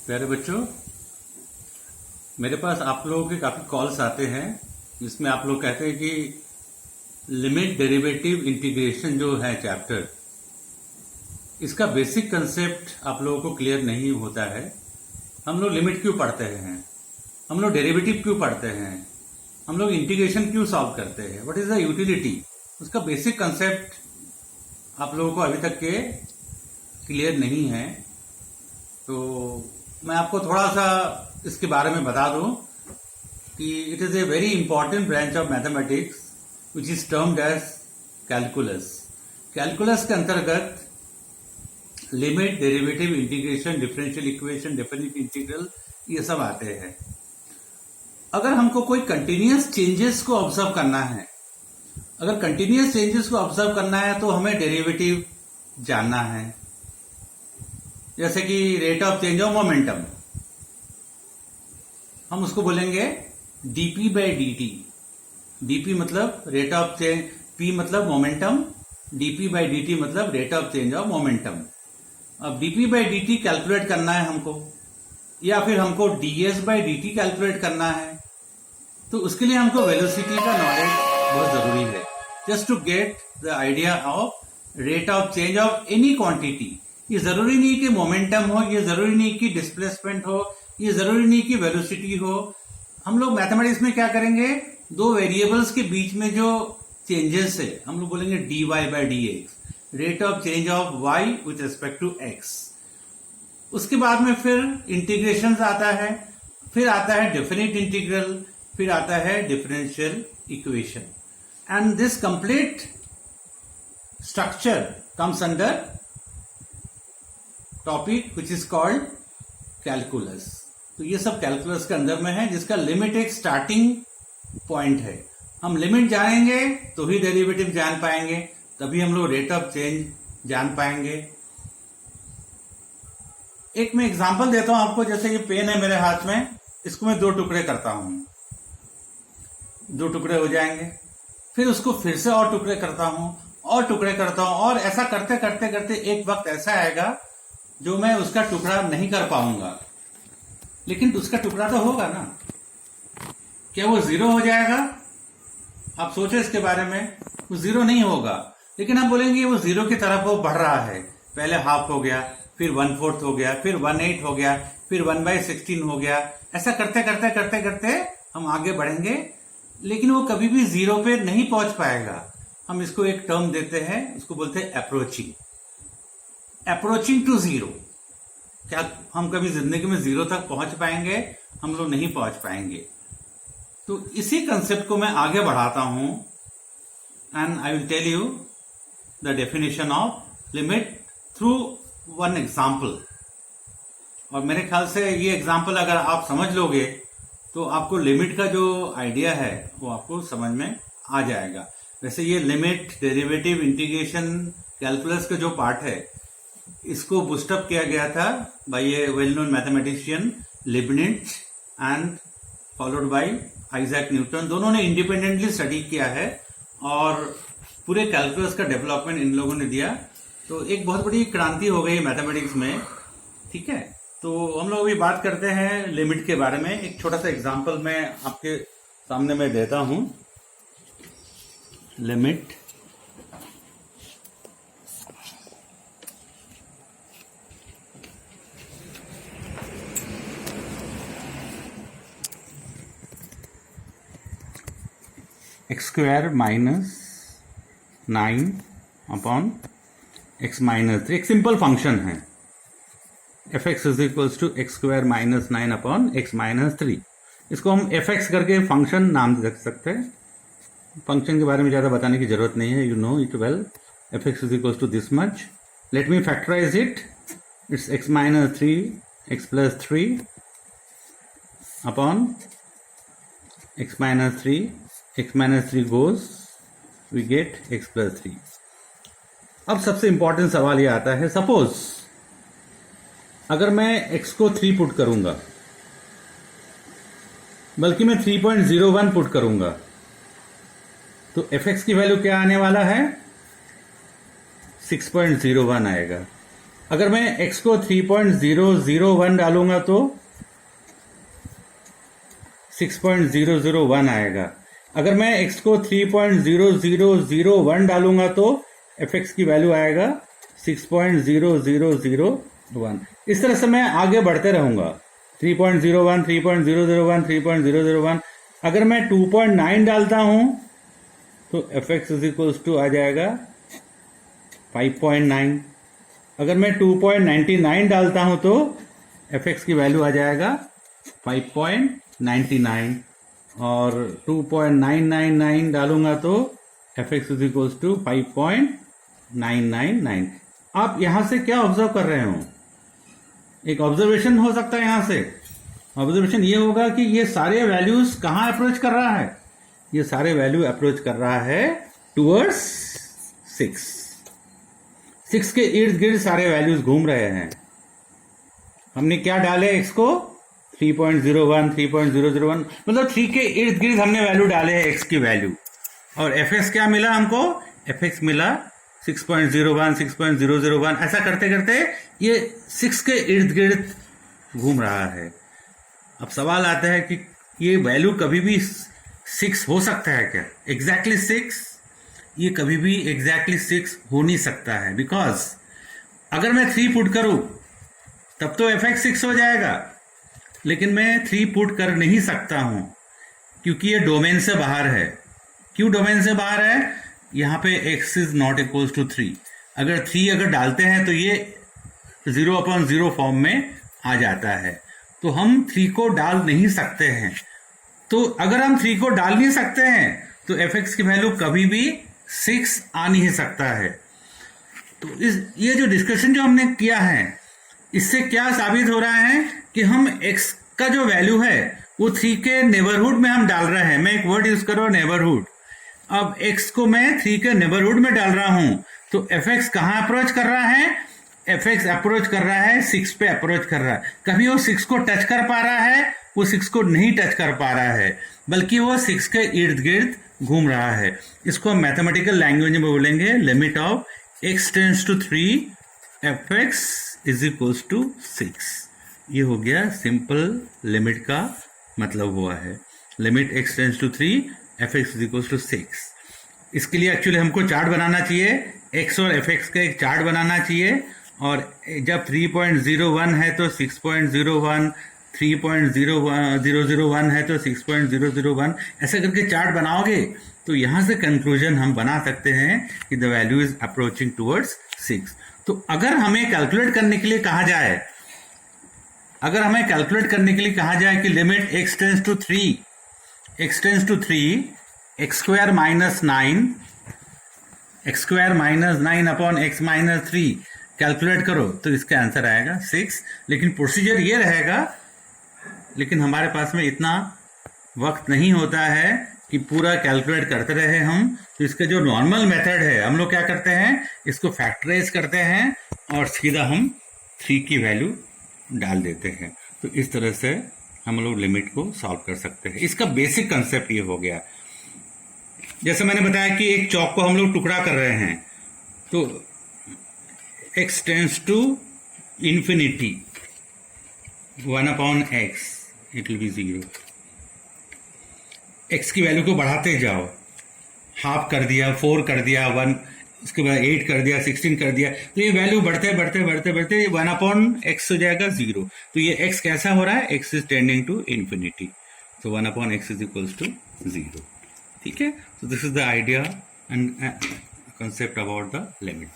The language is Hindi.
प्यारे बच्चों, मेरे पास आप लोगों के काफ़ी कॉल्स आते हैं जिसमें आप लोग कहते हैं कि लिमिट डेरिवेटिव इंटीग्रेशन जो है चैप्टर, इसका बेसिक कंसेप्ट आप लोगों को क्लियर नहीं होता है। हम लोग लिमिट क्यों पढ़ते हैं, हम लोग डेरिवेटिव क्यों पढ़ते हैं, हम लोग इंटीग्रेशन क्यों सॉल्व करते हैं, व्हाट इज द यूटिलिटी, उसका बेसिक कंसेप्ट आप लोगों को अभी तक के क्लियर नहीं है। तो मैं आपको थोड़ा सा इसके बारे में बता दूं कि it is a very important branch of mathematics which is termed as calculus. Calculus के अंतर्गत limit, derivative, integration, differential equation, definite integral, ये सब आते हैं। अगर हमको कोई कंटिन्यूअस चेंजेस को ऑब्जर्व करना है, अगर कंटिन्यूअस चेंजेस को ऑब्जर्व करना है तो हमें डेरिवेटिव जानना है। जैसे कि rate of change of momentum, हम उसको बोलेंगे डीपी बाई डी। डीपी मतलब रेट ऑफ चेंज, पी मतलब मोमेंटम, डीपी बाई डी मतलब rate of change of momentum. अब डीपी बाई डी कैलकुलेट करना है हमको, या फिर हमको डीएस बाई डी कैलकुलेट करना है, तो उसके लिए हमको वेलोसिटी का नॉलेज बहुत जरूरी है, just to get the idea of rate of change of any quantity. ये जरूरी नहीं कि मोमेंटम हो, ये जरूरी नहीं कि डिस्प्लेसमेंट हो, ये जरूरी नहीं कि वेलोसिटी हो। हम लोग मैथमेटिक्स में क्या करेंगे, दो वेरिएबल्स के बीच में जो चेंजेस है हम लोग बोलेंगे D Y by D X, rate of change of Y with respect to X. उसके बाद में फिर इंटीग्रेशन आता है, फिर आता है डेफिनेट इंटीग्रल, फिर आता है differential equation, and this complete structure comes under topic which is called calculus. तो ये सब कैलकुलस के अंदर में है, जिसका लिमिट एक स्टार्टिंग पॉइंट है। हम लिमिट जानेंगे तो ही डेरिवेटिव जान पाएंगे, तभी हम लोग रेट ऑफ चेंज जान पाएंगे। एक मैं एग्जांपल देता हूं आपको। जैसे ये पेन है मेरे हाथ में, इसको मैं दो टुकड़े करता हूं, दो टुकड़े हो जाएंगे, फिर उसको फिर से और टुकड़े करता हूं, और टुकड़े करता हूं, और ऐसा करते करते करते एक वक्त ऐसा आएगा जो मैं उसका टुकड़ा नहीं कर पाऊंगा, लेकिन उसका टुकड़ा तो होगा ना। क्या वो जीरो हो जाएगा? आप सोचो इसके बारे में। वो जीरो नहीं होगा, लेकिन हम बोलेंगे वो जीरो की तरफ वो बढ़ रहा है। पहले हाफ हो गया, फिर 1/4 हो गया, फिर 1/8 हो गया, फिर 1/16 हो गया। ऐसा करते करते करते करते हम आगे बढ़ेंगे, लेकिन वो कभी भी जीरो पे नहीं पहुंच पाएगा। हम इसको एक टर्म देते हैं, उसको बोलते हैं अप्रोचिंग, अप्रोचिंग टू जीरो। क्या हम कभी जिंदगी में जीरो तक पहुंच पाएंगे? हम लोग नहीं पहुंच पाएंगे। तो इसी कंसेप्ट को मैं आगे बढ़ाता हूं, and I will tell you the definition of limit through one example. और मेरे ख्याल से ये एग्जाम्पल अगर आप समझ लोगे तो आपको लिमिट का जो आइडिया है वो आपको समझ में आ जाएगा। वैसे ये लिमिट, डेरिवेटिव, इंटीग्रेशन, कैलकुलस का जो पार्ट है, इसको बूस्टअप किया गया था by a well known mathematician Leibniz and followed by Isaac Newton. दोनों ने इंडिपेंडेंटली स्टडी किया है और पूरे कैलकुलस का डेवलपमेंट इन लोगों ने दिया। तो एक बहुत बड़ी क्रांति हो गई मैथमेटिक्स में, ठीक है। तो हम लोग अभी बात करते हैं लिमिट के बारे में। एक छोटा सा एग्जांपल मैं आपके सामने में देता हूं। Limit x square minus 9 upon x minus 3 एक सिंपल फंक्शन है। F X is equals to X square minus 9 upon X minus 3। इसको हम एफ एक्स करके फंक्शन नाम रख सकते हैं। फंक्शन के बारे में ज़्यादा बताने की जरूरत नहीं है, you know it well. F X is equals to this much. Let me factorize it. It's X minus 3 X plus 3 upon X minus 3, x minus 3 goes, we get x plus 3। अब सबसे इंपॉर्टेंट सवाल ये आता है, सपोज अगर मैं x को 3 पुट करूंगा, बल्कि मैं 3.01 पुट करूंगा, तो fx की वैल्यू क्या आने वाला है? 6.01 आएगा। अगर मैं x को 3.001 डालूंगा तो 6.001 आएगा। अगर मैं x को 3.0001 डालूंगा तो fx की वैल्यू आएगा 6.0001। इस तरह से मैं आगे बढ़ते रहूंगा, 3.01, 3.001, 3.001। अगर मैं 2.9 डालता हूं तो fx इज इक्वल्स टू आ जाएगा 5.9। अगर मैं 2.99 डालता हूं तो fx की वैल्यू आ जाएगा 5.99 और 2.999 डालूंगा तो fx इज इक्वल्स टू 5.999। आप यहां से क्या ऑब्जर्व कर रहे हो? एक ऑब्जर्वेशन हो सकता है। यहां से ऑब्जर्वेशन ये होगा कि ये सारे वैल्यूज कहां अप्रोच कर रहा है? ये सारे वैल्यू अप्रोच कर रहा है टूवर्ड्स 6 के इर्द गिर्द सारे वैल्यूज घूम रहे हैं। हमने क्या डाले x को 3.01, 3.001, मतलब 3 के इर्द गिर्द हमने वैल्यू डाले हैं x की वैल्यू। और fx क्या मिला हमको? fx मिला 6.01, 6.001। ऐसा करते करते ये 6 के इर्द गिर्द घूम रहा है। अब सवाल आता है कि ये वैल्यू कभी भी 6 हो सकता है क्या? एग्जैक्टली 6? ये कभी भी एग्जैक्टली 6 हो नहीं सकता है, बिकॉज अगर मैं 3 पुट करूं तब तो fx 6 हो जाएगा, लेकिन मैं 3 पुट कर नहीं सकता हूं क्योंकि ये डोमेन से बाहर है। क्यों डोमेन से बाहर है? यहां पे x is not equals to 3। अगर 3 अगर डालते हैं तो ये 0/0 फॉर्म में आ जाता है, तो हम 3 को डाल नहीं सकते हैं। तो अगर हम 3 को डाल नहीं सकते हैं तो fx की वैल्यू कभी भी 6 आ नहीं सकता है। तो ये जो डिस्कशन जो हमने किया है, इससे क्या साबित हो रहा है कि हम x का जो वैल्यू है वो 3 के नेबरहुड में हम डाल रहे हैं। मैं एक वर्ड यूज कर रहा हूं, नेबरहुड। अब x को मैं 3 के नेबरहुड में डाल रहा हूं तो fx कहां अप्रोच कर रहा है? fx अप्रोच कर रहा है 6 पे अप्रोच कर रहा है। कभी वो 6 को टच कर पा रहा है? वो 6 को नहीं टच कर पा रहा है, बल्कि वो 6 के इर्द गिर्द घूम रहा है। इसको हम मैथमेटिकल लैंग्वेज में बोलेंगे limit of x tends to 3 fx is equals to 6। ये हो गया सिंपल लिमिट का मतलब हुआ है। Limit x tends to 3 fx is equals to 6। इसके लिए एक्चुअली हमको चार्ट बनाना चाहिए, x और fx का एक चार्ट बनाना चाहिए। और जब 3.01 है तो 6.01, 3.001 है तो 6.001, ऐसा करके चार्ट बनाओगे तो यहां से कंक्लूजन हम बना सकते हैं कि the value is approaching towards 6। तो अगर हमें कैलकुलेट करने के लिए कहा जाए, कि limit x tends to 3 x square minus 9 upon x minus 3 calculate करो तो इसका आंसर आएगा 6। लेकिन प्रोसीजर ये रहेगा, लेकिन हमारे पास में इतना वक्त नहीं होता है कि पूरा कैलकुलेट करते रहे हम। तो इसका जो नॉर्मल मेथड है, हम लोग क्या करते हैं, इसको फैक्टराइज करते हैं और सीधा हम 3 की वैल्यू डाल देते हैं। तो इस तरह से हम लोग लिमिट को सॉल्व कर सकते हैं। इसका बेसिक कंसेप्ट ये हो गया। जैसे मैंने बताया कि एक चौक को हम लोग टुकड़ा कर रहे हैं, तो x tends to infinity 1/x, it will be 0। x की वैल्यू को बढ़ाते जाओ, हाफ कर दिया, 4 कर दिया, 1, उसके बाद 8 कर दिया, 16 कर दिया, तो ये वैल्यू बढ़ते 1/x हो जाएगा 0। तो ये x कैसा हो रहा है? x is tending to infinity, तो 1/x इज इक्वल्स टू 0। ठीक है, so this is the idea and concept about the limit.